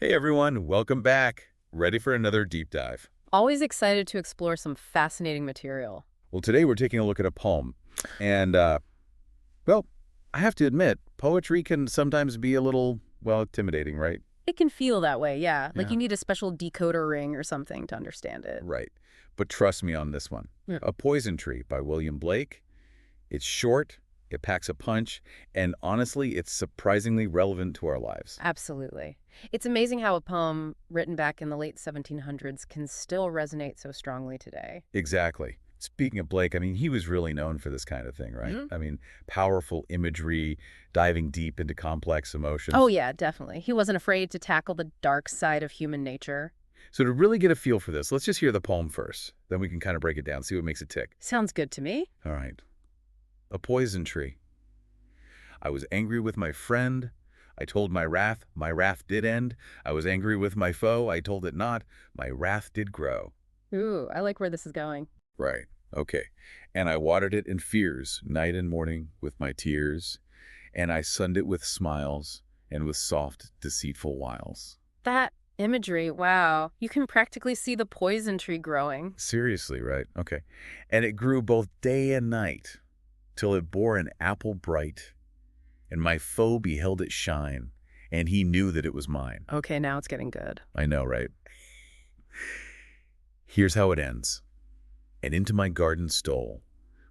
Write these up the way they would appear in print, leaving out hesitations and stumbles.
Hey everyone, welcome back. Ready for another deep dive. Always excited to explore some fascinating material. Well, today we're taking a look at a poem. And, well, I have to admit, poetry can sometimes be a little, well, intimidating, right? It can feel that way, yeah. Like Yeah. you need a special decoder ring or something to understand it. Right. But trust me on this one. Yeah. A Poison Tree by William Blake. It's short, it packs a punch, and honestly, it's surprisingly relevant to our lives. Absolutely. It's amazing how a poem written back in the late 1700s can still resonate so strongly today. Exactly. Speaking of Blake, I mean, he was really known for this kind of thing, right? I mean, powerful imagery, diving deep into complex Oh, emotions. yeah, definitely. He wasn't afraid to tackle the dark side of human nature. So to really get a feel for this, let's just hear the poem first. Then we can kind of break it down, see what makes it tick. Sounds good to me. All right. A Poison Tree. I was angry with my friend. I told my wrath did end. I was angry with my foe. I told it not. My wrath did grow. Ooh, I like where this is going. Right. Okay. And I watered it in fears, night and morning, with my tears. And I sunned it with smiles and with soft, deceitful wiles. That imagery, wow. You can practically see the poison tree growing. Seriously, right? Okay. And it grew both day and night, till it bore an apple bright. And my foe beheld it shine, and he knew that it was mine. Okay, now it's getting good. I know, right? Here's how it ends. And into my garden stole,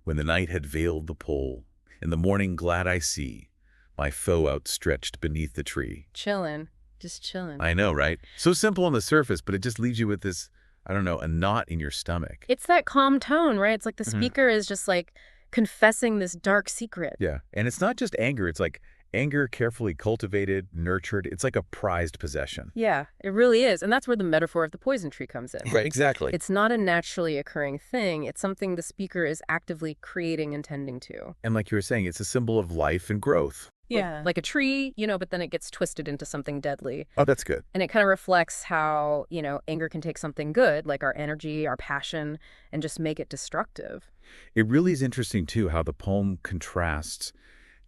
when the night had veiled the pole. In the morning glad I see my foe outstretched beneath the tree. Chillin'. Just chillin'. I know, right? So simple on the surface, but it just leaves you with this, I don't know, a knot in your stomach. It's that calm tone, right? It's like the Mhm. speaker is just like confessing this dark secret. Yeah. And it's not just anger. It's like anger carefully cultivated, nurtured. It's like a prized possession. Yeah, it really is. And that's where the metaphor of the poison tree comes in. Right, exactly. It's not a naturally occurring thing. It's something the speaker is actively creating and tending to. And like you were saying, it's a symbol of life and growth. Yeah. Like a tree, but then it gets twisted into something deadly. Oh, that's good. And it kind of reflects how, anger can take something good, like our energy, our passion, and just make it destructive. It really is interesting, too, how the poem contrasts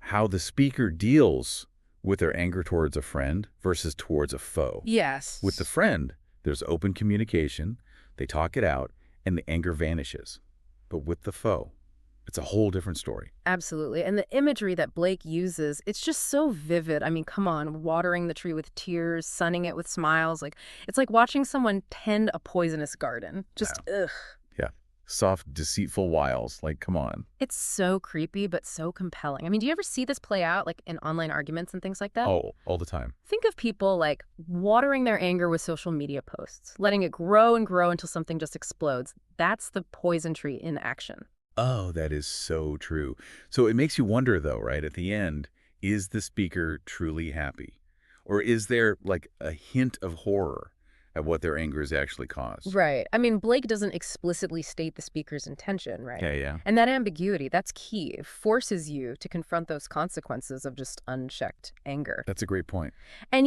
how the speaker deals with their anger towards a friend versus towards a foe. Yes. With the friend, there's open communication, they talk it out, and the anger vanishes. But with the foe, it's a whole different story. Absolutely. And the imagery that Blake uses, it's just so vivid. I mean, come on, watering the tree with tears, sunning it with smiles. It's like watching someone tend a poisonous garden. Just, ugh. Yeah. Soft, deceitful wiles. Like, come on. It's so creepy, but so compelling. I mean, do you ever see this play out, like in online arguments and things like that? Oh, all the time. Think of people like watering their anger with social media posts, letting it grow and grow until something just explodes. That's the poison tree in action. Oh, that is so true. So it makes you wonder, though, right? At the end, is the speaker truly happy? Or is there, like, a hint of horror at what their anger has actually caused? Right. I mean, Blake doesn't explicitly state the speaker's intention, right? Yeah, yeah. And that ambiguity, that's key. It forces you to confront those consequences of just unchecked anger. That's a great point. And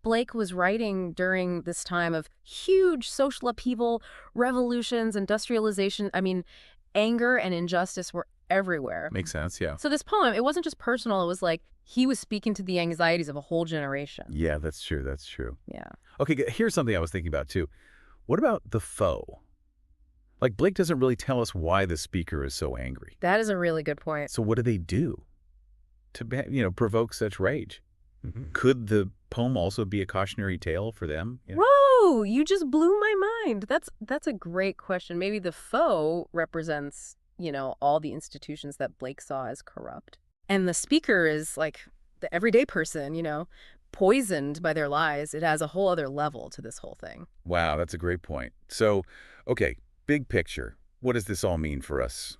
Blake was writing during this time of huge social upheaval, revolutions, industrialization. I mean, anger and injustice were everywhere. Makes sense, yeah. So this poem, it wasn't just personal. It was like he was speaking to the anxieties of a whole generation. Yeah, that's true, that's true. Yeah. Okay, here's something I was thinking about, too. What about the foe? Like, Blake doesn't really tell us why the speaker is so angry. That is a really good point. So what do they do to, provoke such rage? Could the poem also be a cautionary tale for them? Yeah. Whoa, you just blew my mind. That's a great question. Maybe the foe represents, all the institutions that Blake saw as corrupt. And the speaker is like the everyday person, poisoned by their lies. It has a whole other level to this whole thing. Wow, that's a great point. So, okay, big picture. What does this all mean for us,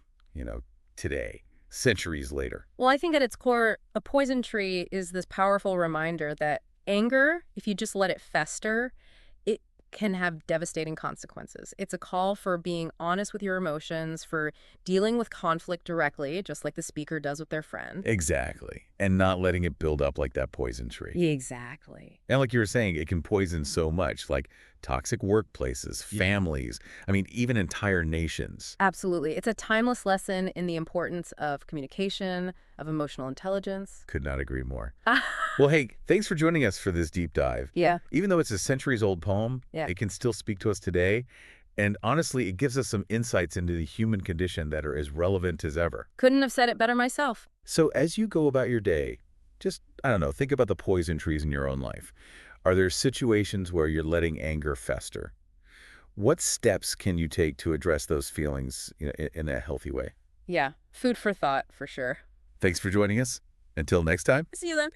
today, centuries later? Well, I think at its core, a poison tree is this powerful reminder that anger, if you just let it fester, it can have devastating consequences. It's a call for being honest with your emotions, for dealing with conflict directly, just like the speaker does with their friend. Exactly. And not letting it build up like that poison tree. Exactly. And like you were saying, it can poison so much, like toxic workplaces, families, I mean, even entire nations. Absolutely. It's a timeless lesson in the importance of communication, of emotional intelligence. Could not agree more. Well, hey, thanks for joining us for this deep dive. Yeah, Even though it's a centuries-old poem, yeah. it can still speak to us today. And honestly, it gives us some insights into the human condition that are as relevant as ever. Couldn't have said it better myself. So as you go about your day, just, I don't know, think about the poison trees in your own life. Are there situations where you're letting anger fester? What steps can you take to address those feelings in a healthy way? Yeah, food for thought, for sure. Thanks for joining us. Until next time. See you then.